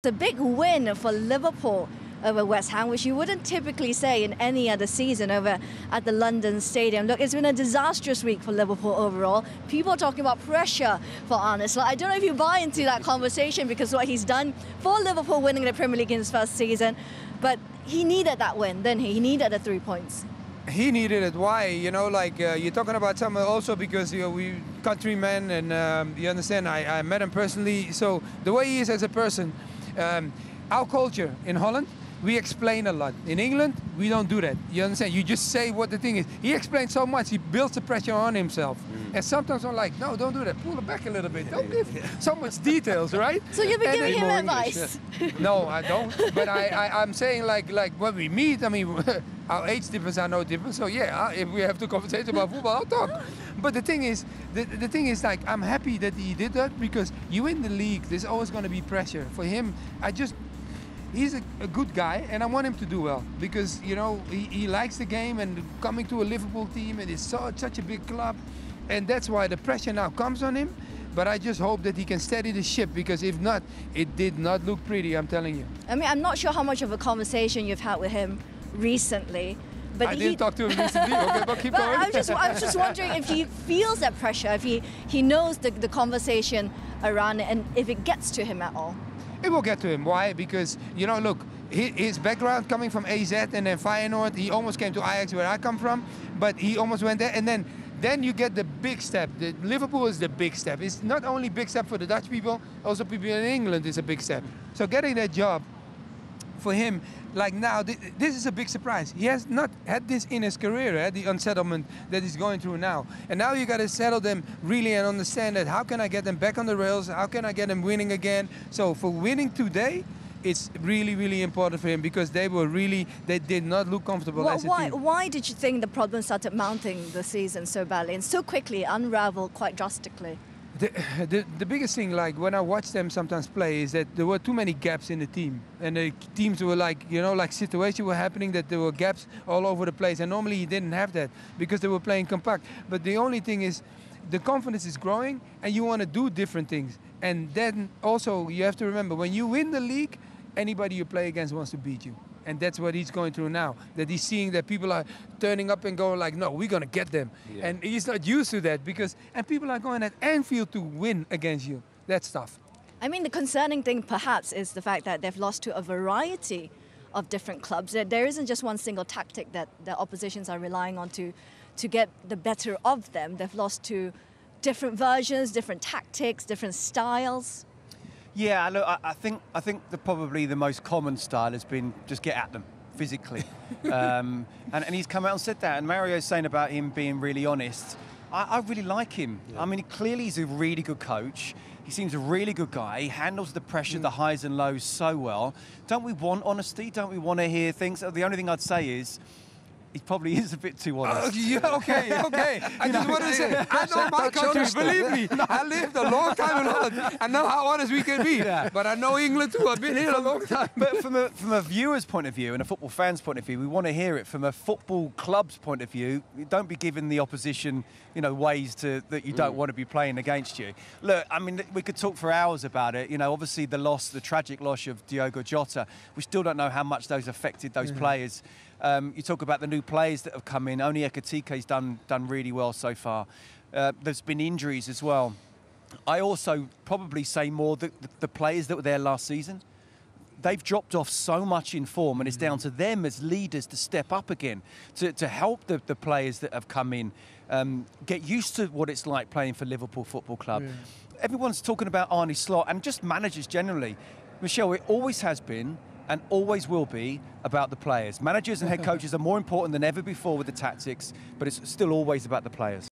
It's a big win for Liverpool over West Ham, which you wouldn't typically say in any other season over at the London Stadium. Look, it's been a disastrous week for Liverpool overall. People are talking about pressure for Arne. I don't know if you buy into that conversation because what he's done for Liverpool winning the Premier League in his first season, but he needed that win, didn't he? He needed the 3 points. He needed it. Why? You know, like you're talking about someone also because we countrymen and you understand. I met him personally. So the way he is as a person, our culture in Holland, we explain a lot. In England, we don't do that. You understand? You just say what the thing is. He explains so much. He builds the pressure on himself. And sometimes I'm like, no, don't do that. Pull it back a little bit. Don't give so much details, right? So you've been giving him advice? No, I don't. But I'm saying like when we meet, I mean, our age difference are no different. So yeah, if we have to conversate about football, I'll talk. But the thing is, the thing is like, I'm happy that he did that because you win the league, there's always going to be pressure. For him, he's a good guy and I want him to do well because, you know, he likes the game and coming to a Liverpool team and it's such a big club. And that's why the pressure now comes on him. But I just hope that he can steady the ship because if not, it did not look pretty, I'm telling you. I mean, I'm not sure how much of a conversation you've had with him recently. But I didn't talk to him recently, okay, but keep going. I was just wondering if he feels that pressure, if he knows the conversation around it and if it gets to him at all. It will get to him. Why? Because, you know, look, his background coming from AZ and then Feyenoord, he almost came to Ajax where I come from, but he almost went there. And then you get the big step. Liverpool is the big step. It's not only big step for the Dutch people, also people in England is a big step. So getting that job for him, like now, this is a big surprise. He has not had this in his career, the unsettlement that he's going through now. And now you got to settle them really and understand that how can I get them back on the rails? How can I get them winning again? So for winning today, it's really, really important for him because they did not look comfortable as a team. Why did you think the problem started mounting the season so badly and so quickly unraveled quite drastically? The biggest thing, like when I watch them sometimes play, is that there were too many gaps in the team, and the teams were like, you know, like situations were happening that there were gaps all over the place, and normally you didn't have that because they were playing compact. But the only thing is, the confidence is growing, and you want to do different things. And then also you have to remember, when you win the league, anybody you play against wants to beat you. And that's what he's going through now, that he's seeing that people are turning up and going like, no, we're going to get them. Yeah. And he's not used to that and people are going at Anfield to win against you. That's tough. I mean, the concerning thing perhaps is the fact that they've lost to a variety of different clubs. There isn't just one single tactic that the oppositions are relying on to get the better of them. They've lost to different versions, different tactics, different styles. Yeah, look, I think probably the most common style has been just get at them physically. And he's come out and said that. And Mario's saying about him being really honest. I really like him. Yeah. I mean, clearly he's a really good coach. He seems a really good guy. He handles the pressure, the highs and lows so well. Don't we want honesty? Don't we want to hear things? The only thing I'd say is, he probably is a bit too honest. Yeah, okay. I just want to say, I know my country, believe me. I lived a long time in Holland. I know how honest we can be. Yeah. But I know England too. I've been here a long time. But from a viewer's point of view and a football fan's point of view, we want to hear it. From a football club's point of view, don't be giving the opposition, you know, ways that you don't want to be playing against you. Look, I mean, we could talk for hours about it. You know, obviously the tragic loss of Diogo Jota. We still don't know how much those affected those players. You talk about the new players that have come in. Only Ekatike's done really well so far. There's been injuries as well. I also probably say more that the players that were there last season, they've dropped off so much in form, and it's down to them as leaders to step up again, to help the players that have come in get used to what it's like playing for Liverpool Football Club. Yeah. Everyone's talking about Arne Slot and just managers generally. Michelle, it always has been and always will be about the players. Managers and head coaches are more important than ever before with the tactics, but it's still always about the players.